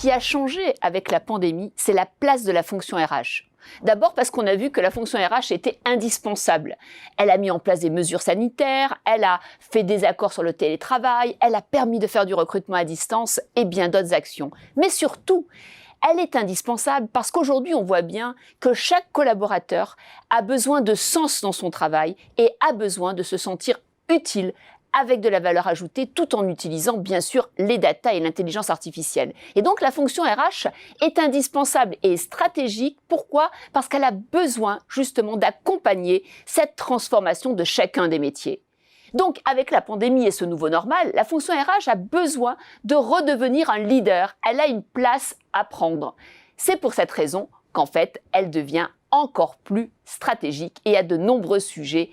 qui a changé avec la pandémie, c'est la place de la fonction RH. D'abord parce qu'on a vu que la fonction RH était indispensable. Elle a mis en place des mesures sanitaires, elle a fait des accords sur le télétravail, elle a permis de faire du recrutement à distance et bien d'autres actions. Mais surtout, elle est indispensable parce qu'aujourd'hui, on voit bien que chaque collaborateur a besoin de sens dans son travail et a besoin de se sentir utile avec de la valeur ajoutée, tout en utilisant bien sûr les data et l'intelligence artificielle. Et donc la fonction RH est indispensable et stratégique. Pourquoi ? Parce qu'elle a besoin justement d'accompagner cette transformation de chacun des métiers. Donc avec la pandémie et ce nouveau normal, la fonction RH a besoin de redevenir un leader. Elle a une place à prendre. C'est pour cette raison qu'en fait, elle devient encore plus stratégique et a de nombreux sujets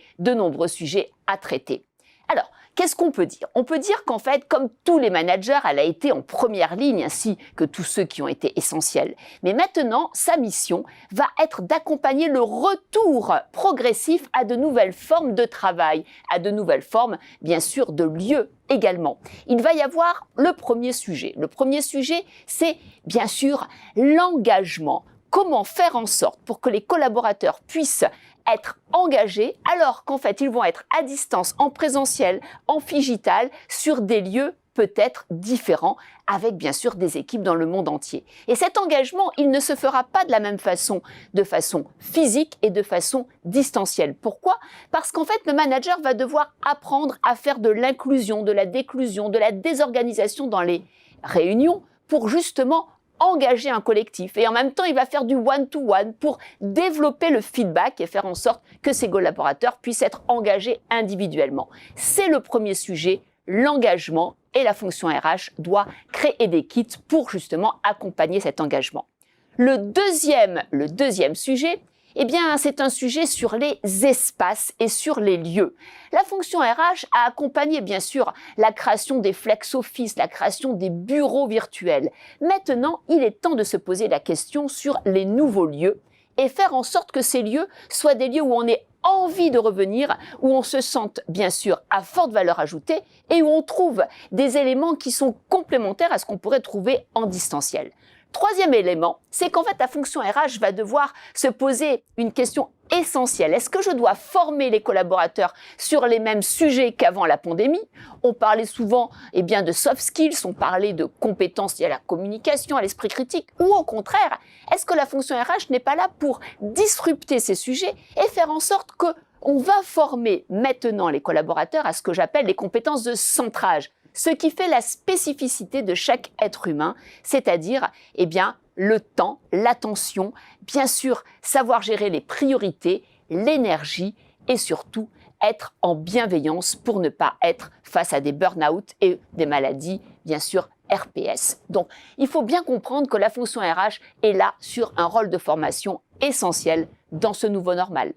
à traiter. Alors, qu'est-ce qu'on peut dire ? On peut dire qu'en fait, comme tous les managers, elle a été en première ligne, ainsi que tous ceux qui ont été essentiels. Mais maintenant, sa mission va être d'accompagner le retour progressif à de nouvelles formes de travail, à de nouvelles formes, bien sûr, de lieux également. Il va y avoir le premier sujet. Le premier sujet, c'est bien sûr l'engagement. Comment faire en sorte pour que les collaborateurs puissent être engagés alors qu'en fait ils vont être à distance, en présentiel, en figital, sur des lieux peut-être différents, avec bien sûr des équipes dans le monde entier. Et cet engagement, il ne se fera pas de la même façon, de façon physique et de façon distancielle. Pourquoi ? Parce qu'en fait le manager va devoir apprendre à faire de l'inclusion, de la déclusion, de la désorganisation dans les réunions pour justement engager un collectif. Et en même temps, il va faire du one-to-one pour développer le feedback et faire en sorte que ses collaborateurs puissent être engagés individuellement. C'est le premier sujet, l'engagement, et la fonction RH doit créer des kits pour justement accompagner cet engagement. Le deuxième sujet, eh bien, c'est un sujet sur les espaces et sur les lieux. La fonction RH a accompagné, bien sûr, la création des flex office, la création des bureaux virtuels. Maintenant, il est temps de se poser la question sur les nouveaux lieux et faire en sorte que ces lieux soient des lieux où on ait envie de revenir, où on se sente, bien sûr, à forte valeur ajoutée et où on trouve des éléments qui sont complémentaires à ce qu'on pourrait trouver en distanciel. Troisième élément, c'est qu'en fait la fonction RH va devoir se poser une question essentielle. Est-ce que je dois former les collaborateurs sur les mêmes sujets qu'avant la pandémie ? On parlait souvent de soft skills, on parlait de compétences liées à la communication, à l'esprit critique, ou au contraire, est-ce que la fonction RH n'est pas là pour disrupter ces sujets et faire en sorte qu'on va former maintenant les collaborateurs à ce que j'appelle les compétences de centrage, ce qui fait la spécificité de chaque être humain, c'est-à-dire le temps, l'attention, bien sûr savoir gérer les priorités, l'énergie et surtout être en bienveillance pour ne pas être face à des burn-out et des maladies, bien sûr, RPS. Donc, il faut bien comprendre que la fonction RH est là sur un rôle de formation essentiel dans ce nouveau normal.